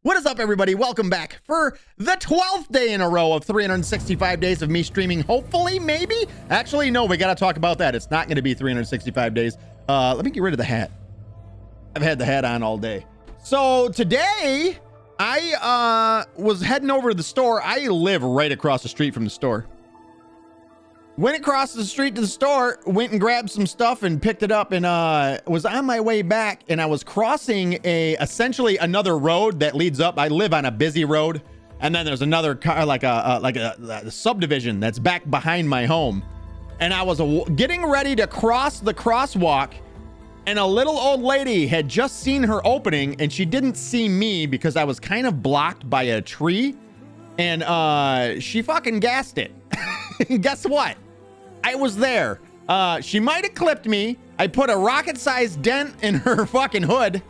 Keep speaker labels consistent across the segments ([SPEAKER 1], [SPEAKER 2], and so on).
[SPEAKER 1] What is up, everybody? Welcome back for the 12th day in a row of 365 days of me streaming. Hopefully, maybe. Actually, no, we got to talk about that. It's not going to be 365 days. Let me get rid of the hat. I've had the hat on all day. So today, I was heading over to the store. I live right across the street from the store. Went across the street to the store, went and grabbed some stuff and picked it up, and was on my way back, and I was crossing essentially another road that leads up. I live on a busy road, and then there's another car, like a subdivision that's back behind my home. And I was getting ready to cross the crosswalk, and a little old lady had just seen her opening, and she didn't see me because I was kind of blocked by a tree, and she fucking gassed it. Guess what? I was there. She might have clipped me. I put a rocket-sized dent in her fucking hood.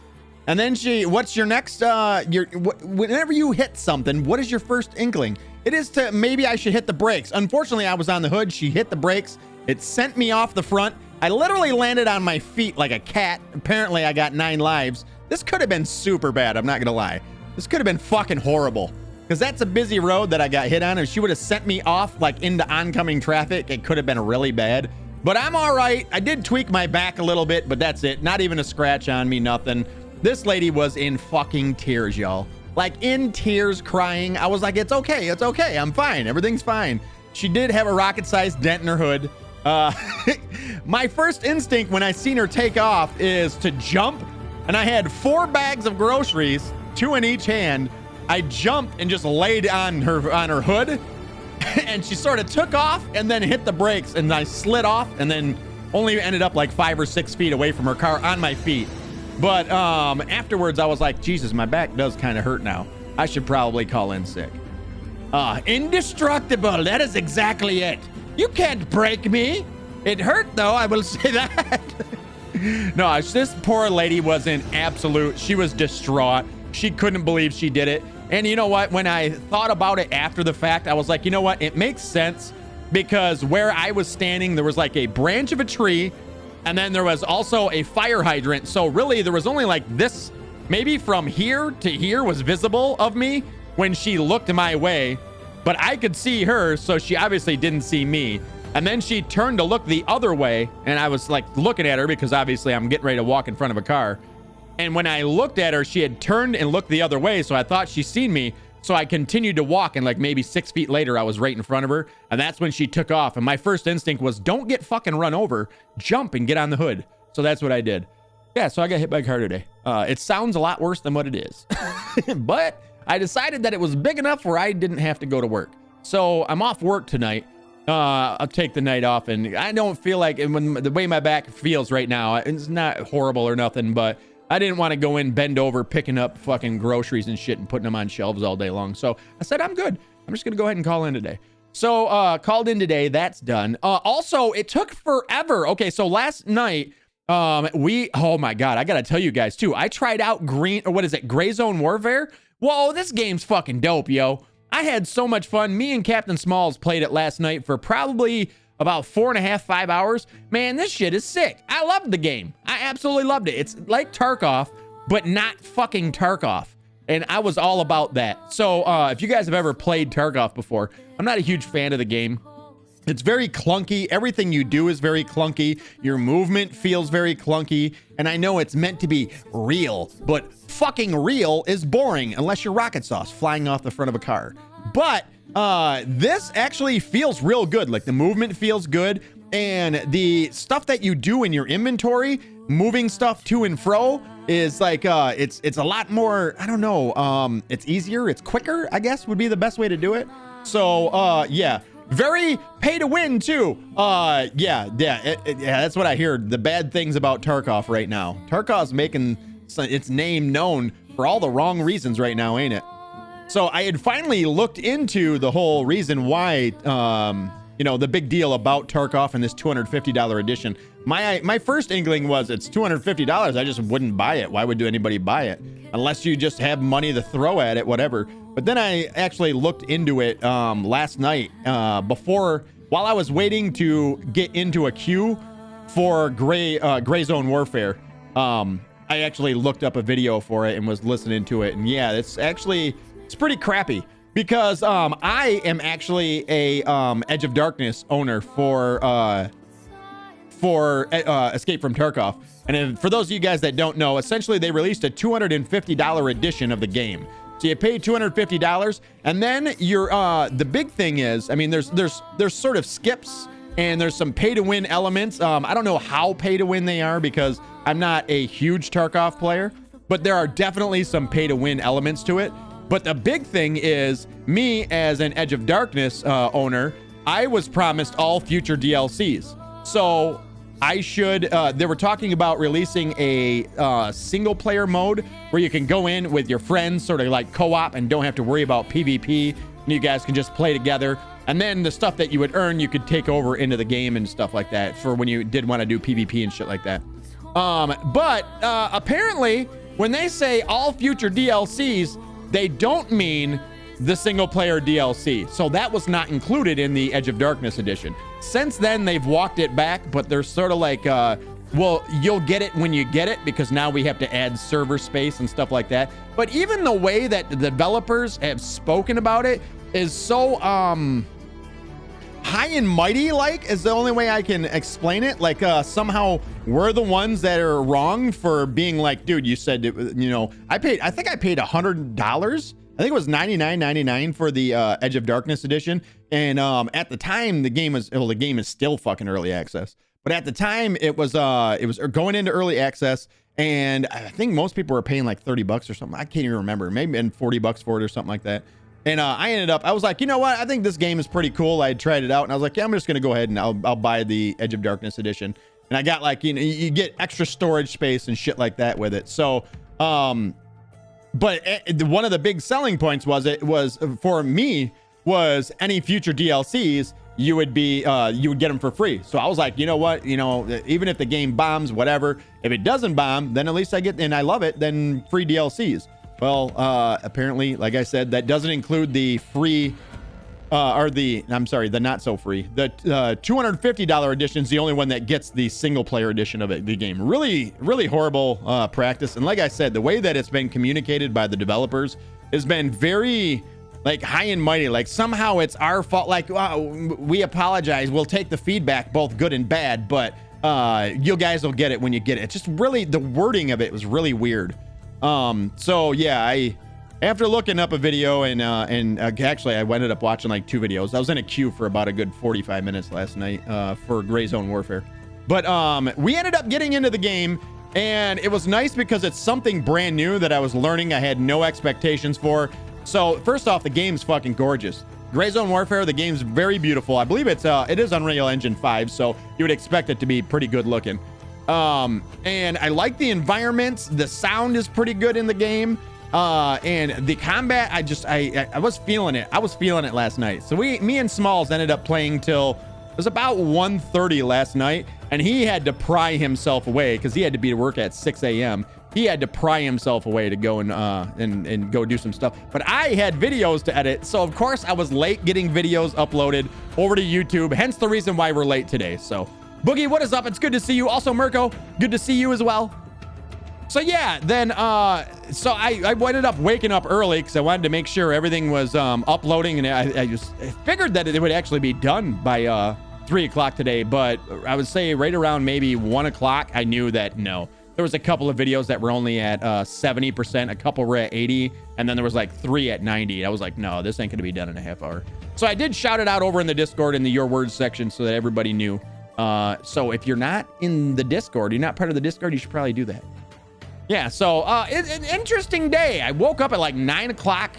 [SPEAKER 1] And then what's your next, whenever you hit something, what is your first inkling? It is to, maybe I should hit the brakes. Unfortunately, I was on the hood. She hit the brakes. It sent me off the front. I literally landed on my feet like a cat. Apparently, I got 9 lives. This could have been super bad. I'm not going to lie. This could have been fucking horrible. Because that's a busy road that I got hit on. If she would have sent me off like into oncoming traffic, it could have been really bad. But I'm all right. I did tweak my back a little bit, but that's it. Not even a scratch on me, nothing. This lady was in fucking tears, y'all. Like in tears, crying. I was like, it's okay. It's okay. I'm fine. Everything's fine. She did have a rocket-sized dent in her hood. My first instinct when I seen her take off is to jump. And I had 4 bags of groceries, 2 in each hand. I jumped and just laid on her hood, and she sort of took off and then hit the brakes, and I slid off and then only ended up like 5 or 6 feet away from her car on my feet. But afterwards I was like, Jesus, my back does kind of hurt now. I should probably call in sick. Indestructible. That is exactly it. You can't break me. It hurt though, I will say that. No, this poor lady was she was distraught. She couldn't believe she did it. And you know what? When I thought about it after the fact, I was like, you know what? It makes sense because where I was standing, there was like a branch of a tree, and then there was also a fire hydrant. So really, there was only like this, maybe from here to here was visible of me when she looked my way, but I could see her, so she obviously didn't see me. And then she turned to look the other way, and I was like looking at her because obviously I'm getting ready to walk in front of a car. And when I looked at her, she had turned and looked the other way. So I thought she'd seen me. So I continued to walk. And like maybe 6 feet later, I was right in front of her. And that's when she took off. And my first instinct was, don't get fucking run over. Jump and get on the hood. So that's what I did. Yeah, so I got hit by a car today. It sounds a lot worse than what it is. But I decided that it was big enough where I didn't have to go to work. So I'm off work tonight. I'll take the night off. And I don't feel like, when the way my back feels right now, it's not horrible or nothing, but I didn't want to go in, bend over, picking up fucking groceries and shit and putting them on shelves all day long. So I said, I'm good. I'm just going to go ahead and call in today. So called in today. That's done. Also, it took forever. Okay, so last night, oh my God, I got to tell you guys too. I tried out Gray Zone Warfare. Whoa, this game's fucking dope, yo. I had so much fun. Me and Captain Smalls played it last night for probably about 4.5, 5 hours. Man, this shit is sick. I loved the game. I absolutely loved it. It's like Tarkov, but not fucking Tarkov. And I was all about that. So if you guys have ever played Tarkov before, I'm not a huge fan of the game. It's very clunky. Everything you do is very clunky. Your movement feels very clunky. And I know it's meant to be real, but fucking real is boring unless you're Rockitsauce flying off the front of a car. But this actually feels real good. Like the movement feels good, and the stuff that you do in your inventory, moving stuff to and fro, is like it's a lot more, I don't know, it's easier, it's quicker, I guess would be the best way to do it. So yeah, very pay to win too. Yeah, that's what I hear. The bad things about Tarkov right now. Tarkov's making its name known for all the wrong reasons right now, ain't it? So I had finally looked into the whole reason why, the big deal about Tarkov and this $250 edition. My first inkling was it's $250. I just wouldn't buy it. Why would anybody buy it? Unless you just have money to throw at it, whatever. But then I actually looked into it last night while I was waiting to get into a queue for Gray Zone Warfare. I actually looked up a video for it and was listening to it. And yeah, it's pretty crappy because I am actually a Edge of Darkness owner for Escape from Tarkov. And for those of you guys that don't know, essentially they released a $250 edition of the game. So you pay $250, and then you're the big thing is, I mean, there's sort of skips and there's some pay to win elements. I don't know how pay to win they are because I'm not a huge Tarkov player, but there are definitely some pay to win elements to it. But the big thing is, me as an Edge of Darkness owner, I was promised all future DLCs. So I should, they were talking about releasing a single player mode where you can go in with your friends, sort of like co-op, and don't have to worry about PvP. And you guys can just play together. And then the stuff that you would earn, you could take over into the game and stuff like that for when you did want to do PvP and shit like that. But apparently, when they say all future DLCs, they don't mean the single player DLC. So that was not included in the Edge of Darkness edition. Since then, they've walked it back, but they're sort of like, well, you'll get it when you get it because now we have to add server space and stuff like that. But even the way that the developers have spoken about it is so high and mighty, like, is the only way I can explain it. Like somehow we're the ones that are wrong for being like, dude, you said it, you know, I think I paid $100. I think it was $99.99 for the Edge of Darkness edition. And at the time, the game is still fucking early access. But at the time, it was going into early access, and I think most people were paying like $30 or something. I can't even remember, maybe $40 for it or something like that. And I was like, you know what? I think this game is pretty cool. I had tried it out, and I was like, yeah, I'm just gonna go ahead and I'll buy the Edge of Darkness edition. And I got like, you know, you get extra storage space and shit like that with it. So, but one of the big selling points was for me was any future DLCs you would get them for free. So I was like, you know what, you know, even if the game bombs, whatever, if it doesn't bomb, then at least I get, and I love it, then free DLCs. Well, apparently, like I said, that doesn't include the free the not so free. The $250 edition is the only one that gets the single player edition of the game. Really, really horrible practice. And like I said, the way that it's been communicated by the developers has been very like high and mighty. Like somehow it's our fault. Like, we apologize. We'll take the feedback, both good and bad, but you guys will get it when you get it. It's just really, the wording of it was really weird. So yeah, after looking up a video and actually I ended up watching like 2 videos. I was in a queue for about a good 45 minutes last night for Gray Zone Warfare. But we ended up getting into the game, and it was nice because it's something brand new that I was learning. I had no expectations for. So first off, the game's fucking gorgeous. Gray Zone Warfare, the game's very beautiful. I believe it is Unreal Engine 5, so you would expect it to be pretty good looking. And I like the environments. The sound is pretty good in the game. And the combat, I was feeling it. I was feeling it last night. So me and Smalls ended up playing till it was about 1:30 last night, and he had to pry himself away because he had to be to work at 6 a.m. He had to pry himself away to go and go do some stuff. But I had videos to edit, so of course I was late getting videos uploaded over to YouTube. Hence the reason why we're late today. So Boogie, what is up? It's good to see you. Also Mirko, good to see you as well. So yeah, then so I ended up waking up early because I wanted to make sure everything was uploading, and I just figured that it would actually be done by 3 o'clock today. But I would say right around maybe 1 o'clock, I knew that no. There was a couple of videos that were only at 70%, a couple were at 80, and then there was like 3 at 90. I was like, no, this ain't gonna be done in a half hour. So I did shout it out over in the Discord in the Your Words section so that everybody knew. So if you're not in the Discord, you're not part of the Discord, you should probably do that. Yeah, so it's an interesting day. I woke up at like 9 o'clock.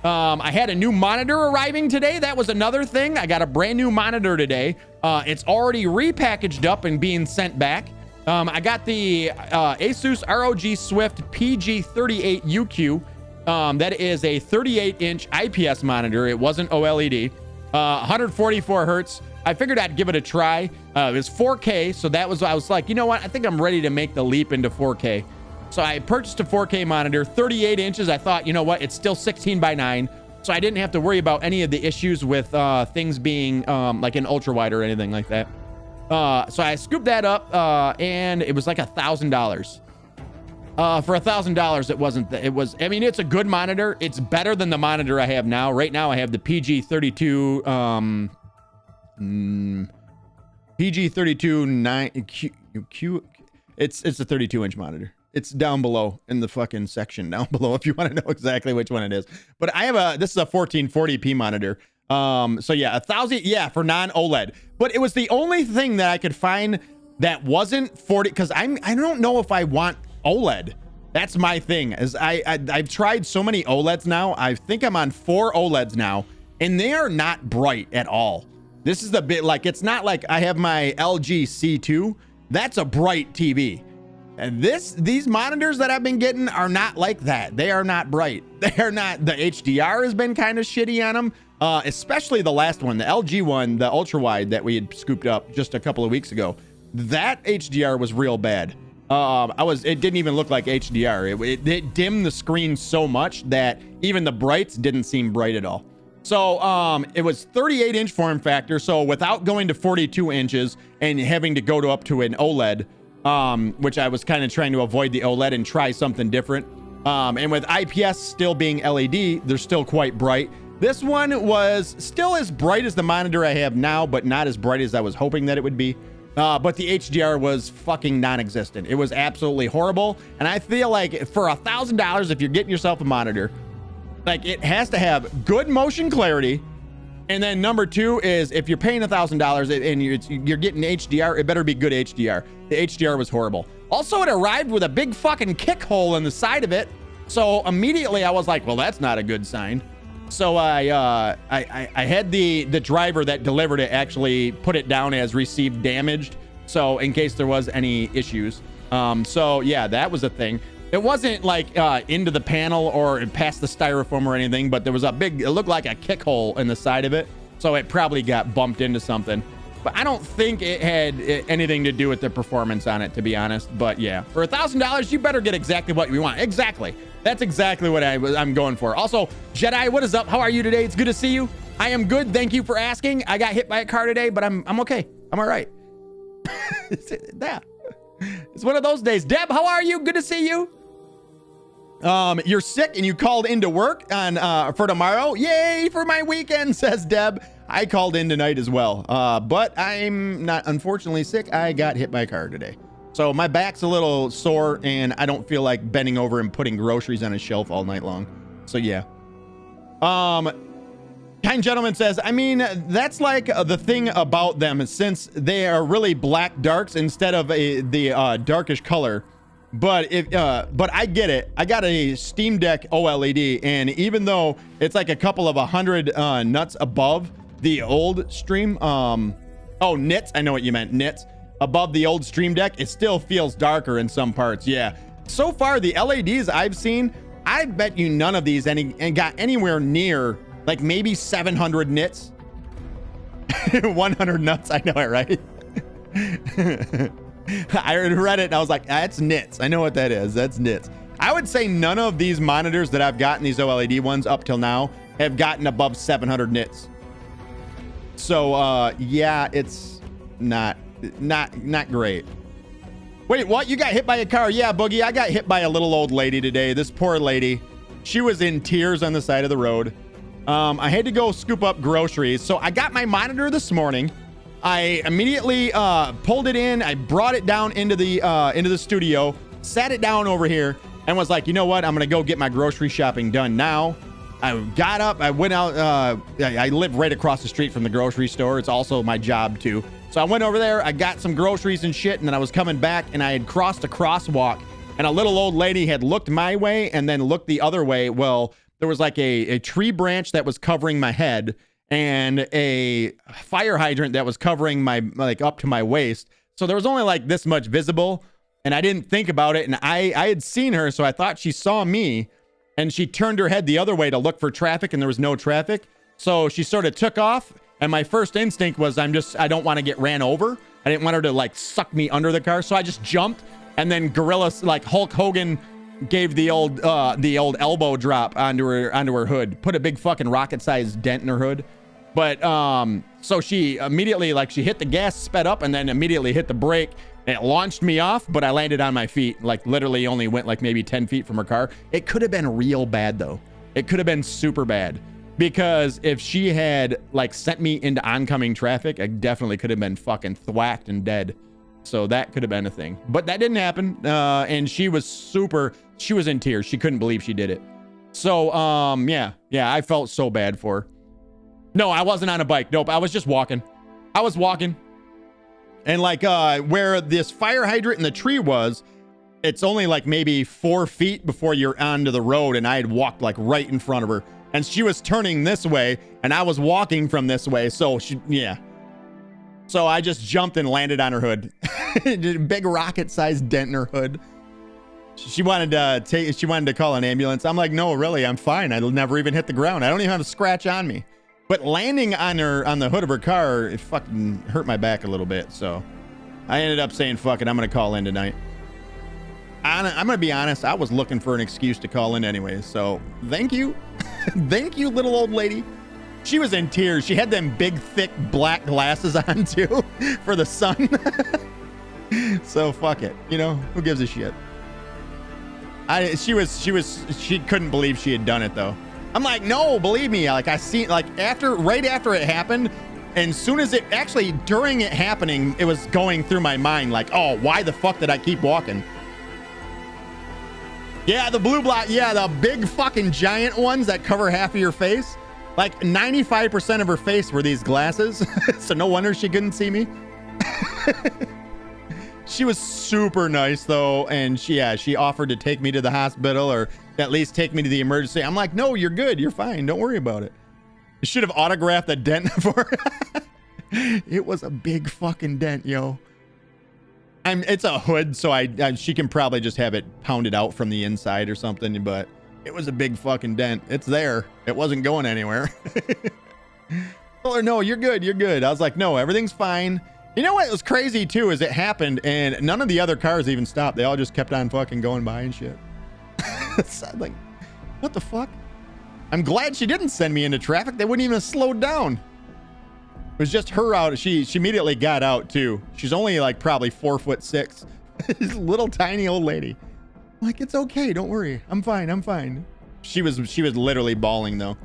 [SPEAKER 1] I had a new monitor arriving today. That was another thing. I got a brand new monitor today. It's already repackaged up and being sent back. I got the Asus ROG Swift PG38UQ. That is a 38-inch IPS monitor. It wasn't OLED. 144 hertz. I figured I'd give it a try. It was 4K, so I was like, you know what? I think I'm ready to make the leap into 4K. So I purchased a 4K monitor, 38 inches. I thought, you know what? It's still 16:9. So I didn't have to worry about any of the issues with things being like an ultra wide or anything like that. So I scooped that up and it was like $1,000. For $1,000, it wasn't. It was. I mean, it's a good monitor. It's better than the monitor I have now. Right now, I have the PG32. PG32 9 Q. It's a 32-inch monitor. It's down below in the fucking section down below if you want to know exactly which one it is. But I have this is a 1440p monitor. So yeah, 1,000. Yeah, for non-OLED. But it was the only thing that I could find that wasn't 40. Because I don't know if I want OLED. That's my thing. I've tried so many OLEDs now. I think I'm on 4 OLEDs now, and they are not bright at all. This is the bit like it's not like I have my LG C2. That's a bright TV. And these monitors that I've been getting are not like that. They are not bright. They are not. The HDR has been kind of shitty on them, especially the last one, the LG one, the ultra wide that we had scooped up just a couple of weeks ago. That HDR was real bad. It didn't even look like HDR. It dimmed the screen so much that even the brights didn't seem bright at all. So it was 38-inch form factor. So without going to 42 inches and having to go to up to an OLED, which I was kind of trying to avoid the OLED and try something different. And with IPS still being LED, they're still quite bright. This one was still as bright as the monitor I have now, but not as bright as I was hoping that it would be. But the HDR was fucking non-existent. It was absolutely horrible. And I feel like for $1,000, if you're getting yourself a monitor, like it has to have good motion clarity. And then number 2 is if you're paying $1,000 and you're getting HDR, it better be good HDR. The HDR was horrible. Also, it arrived with a big fucking kick hole in the side of it. So immediately I was like, well, that's not a good sign. So I had the driver that delivered it actually put it down as received damaged. So in case there was any issues. So yeah, that was a thing. It wasn't like into the panel or past the styrofoam or anything, but there was it looked like a kick hole in the side of it. So it probably got bumped into something. But I don't think it had anything to do with the performance on it, to be honest. But yeah, for $1,000, you better get exactly what you want. Exactly. That's exactly what I'm going for. Also, Jedi, what is up? How are you today? It's good to see you. I am good. Thank you for asking. I got hit by a car today, but I'm okay. I'm all right. Yeah. It's one of those days. Deb, how are you? Good to see you. You're sick and you called into work on for tomorrow. Yay for my weekend, says Deb. I called in tonight as well. But I'm not unfortunately sick. I got hit by a car today. So my back's a little sore and I don't feel like bending over and putting groceries on a shelf all night long. So yeah. Kind gentleman says, I mean, that's like the thing about them, since they are really black darks instead of the darkish color. But but I get it. I got a Steam Deck OLED, and even though it's like a couple of 100 nuts above the old stream, nits. I know what you meant, nits. Above the old Stream Deck, it still feels darker in some parts. Yeah. So far, the LEDs I've seen, I bet you none of these got anywhere near like maybe 700 nits. 100 nuts. I know it, right? I read it and I was like, that's nits. I know what that is. That's nits. I would say none of these monitors that I've gotten, these OLED ones up till now, have gotten above 700 nits. So yeah, it's not great. Wait, what? You got hit by a car? Yeah, Boogie, I got hit by a little old lady today. This poor lady, she was in tears on the side of the road. I had to go scoop up groceries. So I got my monitor this morning. I immediately pulled it in. I brought it down into the studio, sat it down over here, and was like, you know what? I'm gonna go get my grocery shopping done now. I got up. I went out. I live right across the street from the grocery store. It's also my job too. So I went over there. I got some groceries and shit, and then I was coming back, and I had crossed a crosswalk, and a little old lady had looked my way and then looked the other way. Well, there was like a tree branch that was covering my head, and a fire hydrant that was covering my, like, up to my waist. So there was only like this much visible, and I didn't think about it. And I had seen her, so I thought she saw me, and she turned her head the other way to look for traffic, and there was no traffic. So she sort of took off, and my first instinct was I don't want to get ran over. I didn't want her to like suck me under the car. So I just jumped, and then gorilla, like Hulk Hogan, gave the old elbow drop onto her hood, put a big fucking rocket-sized dent in her hood. But so she immediately, like, she hit the gas, sped up, and then immediately hit the brake. And it launched me off, but I landed on my feet. Like, literally only went like maybe 10 feet from her car. It could have been real bad, though. It could have been super bad. Because if she had, like, sent me into oncoming traffic, I definitely could have been fucking thwacked and dead. So that could have been a thing. But that didn't happen. And she was in tears. She couldn't believe she did it. So, yeah, I felt so bad for her. No, I wasn't on a bike. Nope, I was just walking. I was walking. And like where this fire hydrant in the tree was, it's only like maybe 4 feet before you're onto the road. And I had walked like right in front of her. And she was turning this way and I was walking from this way. So yeah. So I just jumped and landed on her hood. Big rocket-sized dent in her hood. She wanted to call an ambulance. I'm like, no, really, I'm fine. I'll never even hit the ground. I don't even have a scratch on me. But landing on the hood of her car, it fucking hurt my back a little bit. So I ended up saying, fuck it, I'm going to call in tonight. I'm going to be honest. I was looking for an excuse to call in anyways. So thank you. Thank you, little old lady. She was in tears. She had them big, thick, black glasses on too for the sun. So fuck it. You know, who gives a shit? She couldn't believe she had done it though. I'm like, no, believe me. Like I seen, like right after it happened, and soon as during it happening, it was going through my mind like, oh, why the fuck did I keep walking? Yeah, the blue block. Yeah, the big fucking giant ones that cover half of your face. Like 95% of her face were these glasses. So no wonder she couldn't see me. She was super nice though. And she offered to take me to the hospital or at least take me to the emergency. I'm like, no, you're good. You're fine. Don't worry about it. I should have autographed the dent for her. It was a big fucking dent, yo. It's a hood, so she can probably just have it pounded out from the inside or something, but it was a big fucking dent. It's there. It wasn't going anywhere. Told her, no, you're good. You're good. I was like, no, everything's fine. You know what was crazy too is it happened and none of the other cars even stopped. They all just kept on fucking going by and shit. Like, what the fuck? I'm glad she didn't send me into traffic. They wouldn't even have slowed down. It was just her out. She immediately got out too. She's only like probably 4'6". This little tiny old lady. I'm like, it's okay. Don't worry. I'm fine. I'm fine. She was literally bawling though.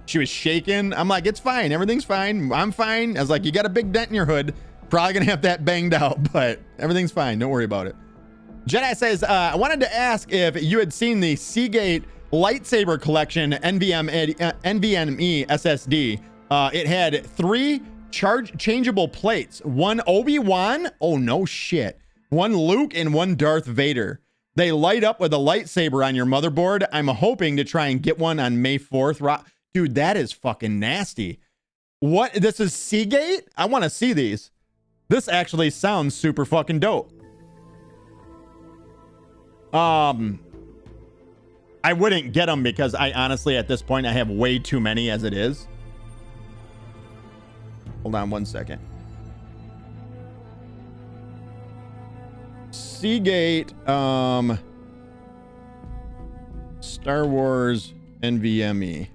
[SPEAKER 1] She was shaking. I'm like, it's fine. Everything's fine. I'm fine. I was like, you got a big dent in your hood. Probably gonna have that banged out, but everything's fine. Don't worry about it. Jedi says, I wanted to ask if you had seen the Seagate lightsaber collection NVMe SSD. It had 3 changeable plates. 1 Obi-Wan. Oh, no shit. 1 Luke and 1 Darth Vader. They light up with a lightsaber on your motherboard. I'm hoping to try and get one on May 4th. Dude, that is fucking nasty. What? This is Seagate? I want to see these. This actually sounds super fucking dope. I wouldn't get them because I honestly, at this point, I have way too many as it is. Hold on 1 second. Seagate, Star Wars NVMe.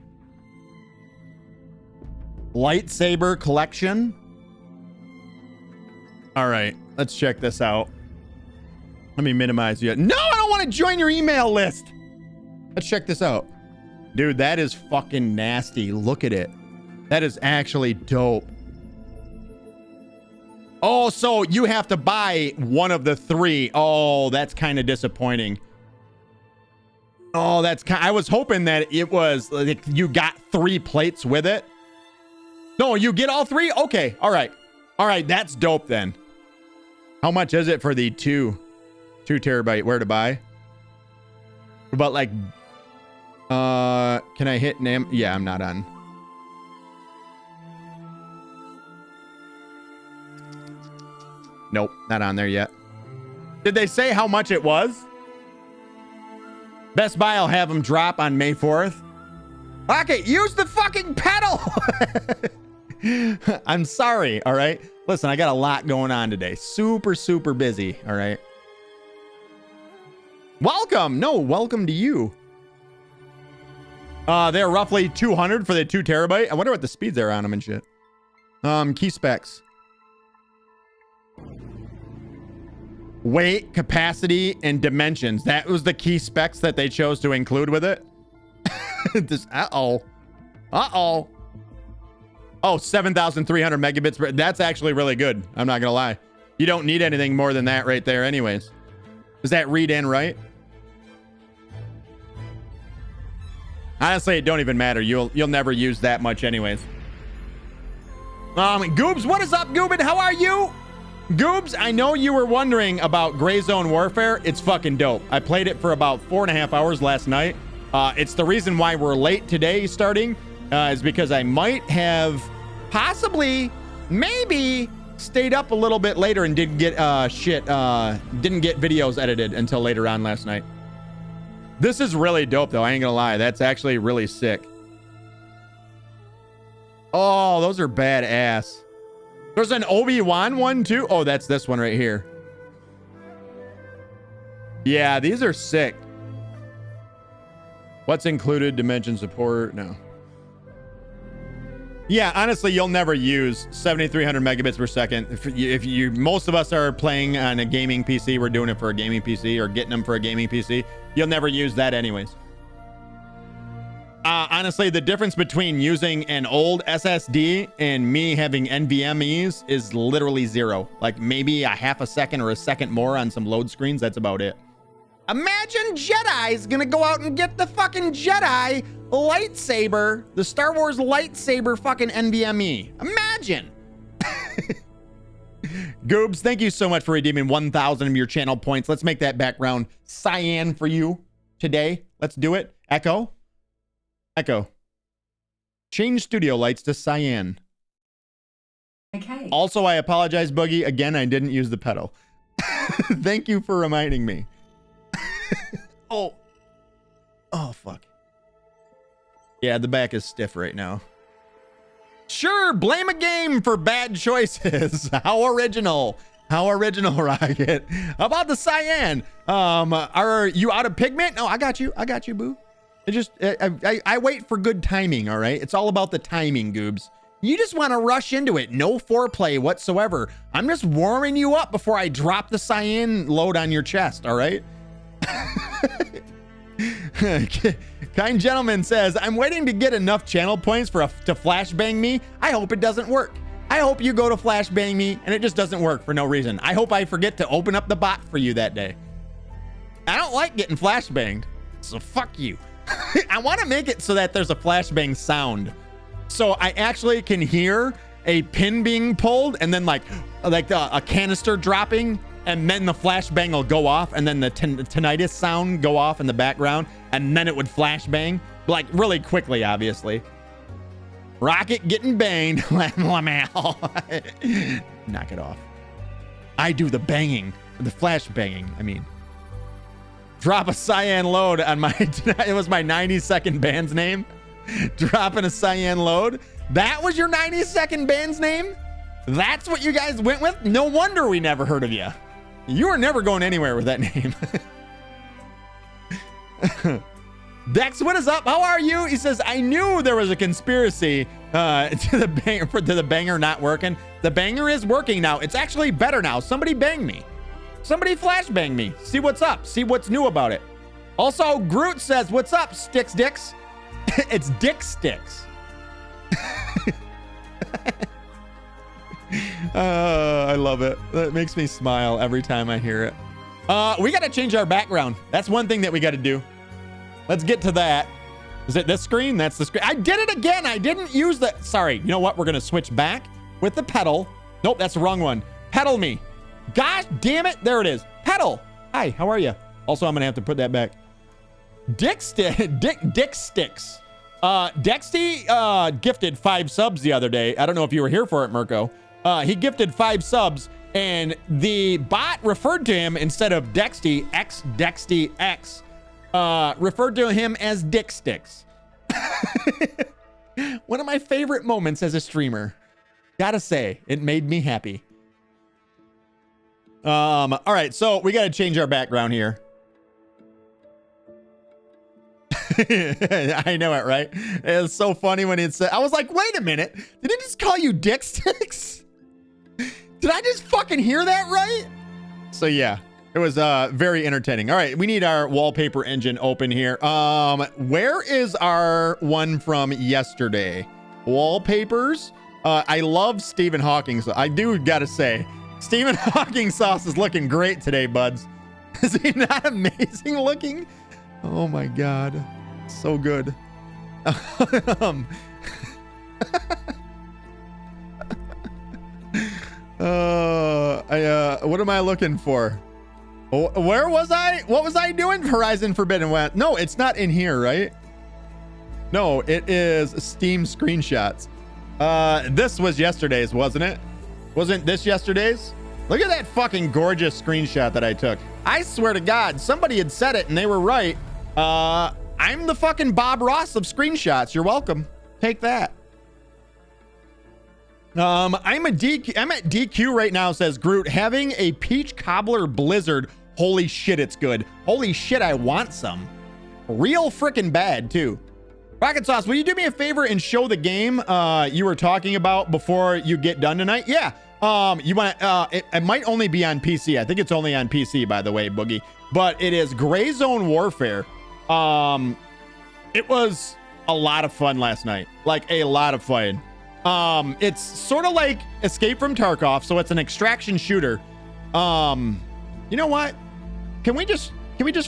[SPEAKER 1] Lightsaber collection. All right, let's check this out. Let me minimize you. No, I don't want to join your email list. Let's check this out. Dude, that is fucking nasty. Look at it. That is actually dope. Oh, so you have to buy one of the 3. Oh, that's kind of disappointing. Oh, I was hoping that it was like you got 3 plates with it. No, you get all 3? Okay. All right. All right. That's dope then. How much is it for the 2 terabyte? Where to buy? But like, can I hit name? Yeah, I'm not on. Nope, not on there yet. Did they say how much it was? Best Buy will have them drop on May 4th. Okay, use the fucking pedal. I'm sorry, all right? Listen, I got a lot going on today. Super, super busy, all right? Welcome. No, welcome to you. They're roughly 200 for the 2 terabyte. I wonder what the speeds are on them and shit. Key specs. Weight, capacity, and dimensions. That was the key specs that they chose to include with it. Uh-oh. Oh, 7,300 megabits. That's actually really good. I'm not going to lie. You don't need anything more than that right there anyways. Is that read and write? Honestly, it don't even matter. You'll never use that much anyways. Goobs, what is up, Goobin? How are you? Goobs, I know you were wondering about Gray Zone Warfare. It's fucking dope. I played it for about 4.5 hours last night. It's the reason why we're late today starting, is because I might have possibly, maybe stayed up a little bit later and didn't get didn't get videos edited until later on last night. This is really dope though. I ain't gonna lie. That's actually really sick. Oh, those are badass. There's an Obi-Wan one too. Oh, that's this one right here. Yeah, these are sick. What's included? Dimension support? No. Yeah, honestly, you'll never use 7,300 megabits per second. If you, most of us are playing on a gaming PC, we're doing it for a gaming PC or getting them for a gaming PC. You'll never use that anyways. Honestly, the difference between using an old SSD and me having NVMe's is literally zero. Like maybe a half a second or a second more on some load screens. That's about it. Imagine Jedi's gonna go out and get the fucking Jedi lightsaber, the Star Wars lightsaber fucking NVMe. Imagine. Goobs, thank you so much for redeeming 1,000 of your channel points. Let's make that background cyan for you today. Let's do it. Echo. Change studio lights to cyan.
[SPEAKER 2] Okay.
[SPEAKER 1] Also, I apologize, Boogie. Again, I didn't use the pedal. Thank you for reminding me. Oh, fuck. Yeah, the back is stiff right now. Sure, blame a game for bad choices. How original, Rocket. How about the cyan? Are you out of pigment? No, I got you, boo. It just, I wait for good timing, all right? It's all about the timing, Goobs. You just want to rush into it. No foreplay whatsoever. I'm just warming you up before I drop the cyan load on your chest, all right? Kind gentleman says, I'm waiting to get enough channel points to flashbang me. I hope it doesn't work. I hope you go to flashbang me and it just doesn't work for no reason. I hope I forget to open up the bot for you that day. I don't like getting flashbanged, so fuck you. I want to make it so that there's a flashbang sound, so I actually can hear a pin being pulled and then like a canister dropping, and then the flashbang will go off, and then the tinnitus sound go off in the background, and then it would flashbang, like really quickly, obviously. Rocket getting banged. Lamel. Knock it off. I do the banging, the flash banging, I mean. Drop a cyan load on my, it was my 90-second band's name. Dropping a cyan load. That was your 90-second band's name? That's what you guys went with? No wonder we never heard of you. You are never going anywhere with that name. Dex, what is up? How are you? He says, I knew there was a conspiracy to the banger not working. The banger is working now. It's actually better now. Somebody bang me. Somebody flashbang me. See what's up. See what's new about it. Also, Groot says, what's up, Sticks Dicks? It's Dick Sticks. I love it. That makes me smile every time I hear it. We got to change our background. That's one thing that we got to do. Let's get to that. Is it this screen? That's the screen. I did it again. I didn't use the... Sorry. You know what? We're going to switch back with the pedal. Nope, that's the wrong one. Pedal me. Gosh damn it. There it is. Pedal. Hi, how are you? Also, I'm going to have to put that back. Dick Sticks. Dexty gifted 5 subs the other day. I don't know if you were here for it, Mirko. He gifted 5 subs, and the bot referred to him instead of Dexty, Dexty X, referred to him as Dick Sticks. One of my favorite moments as a streamer. Gotta say, it made me happy. All right, so we gotta change our background here. I know it, right? It was so funny when it said, I was like, wait a minute. Did it just call you dick sticks? Did I just fucking hear that right? So yeah, it was very entertaining. All right, we need our wallpaper engine open here. Where is our one from yesterday? Wallpapers. I love Stephen Hawking. So I do gotta say, Stephen Hawking sauce is looking great today, buds. Is he not amazing looking? Oh my God, so good. What am I looking for? Where was I? What was I doing? Horizon Forbidden West. No, it's not in here, right? No, it is Steam screenshots. This was yesterday's, wasn't it? Wasn't this yesterday's? Look at that fucking gorgeous screenshot that I took. I swear to God, somebody had said it and they were right. I'm the fucking Bob Ross of screenshots. You're welcome. Take that. I'm at DQ right now, says Groot. Having a peach cobbler blizzard. Holy shit, it's good. Holy shit, I want some. Real freaking bad, too. Rockitsauce, will you do me a favor and show the game you were talking about before you get done tonight? Yeah. You want it might only be on PC. I think it's only on PC, by the way, Boogie. But it is Gray Zone Warfare. It was a lot of fun last night. Like a lot of fun. It's sort of like Escape from Tarkov, so it's an extraction shooter. You know what? Can we just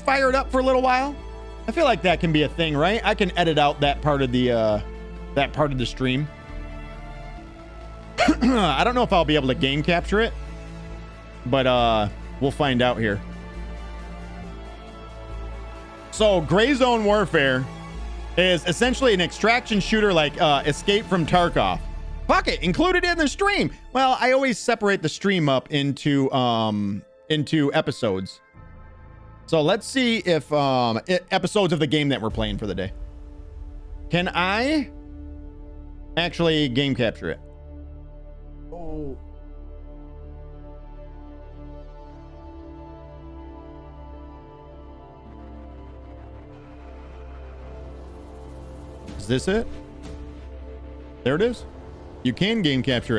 [SPEAKER 1] fire it up for a little while? I feel like that can be a thing, right? I can edit out that part of the stream. I don't know if I'll be able to game capture it, but we'll find out here. So Gray Zone Warfare is essentially an extraction shooter like Escape from Tarkov. Fuck it, included in the stream. Well, I always separate the stream up into episodes. So let's see if episodes of the game that we're playing for the day. Can I actually game capture it? Oh. Is this it? There it is. You can game capture it.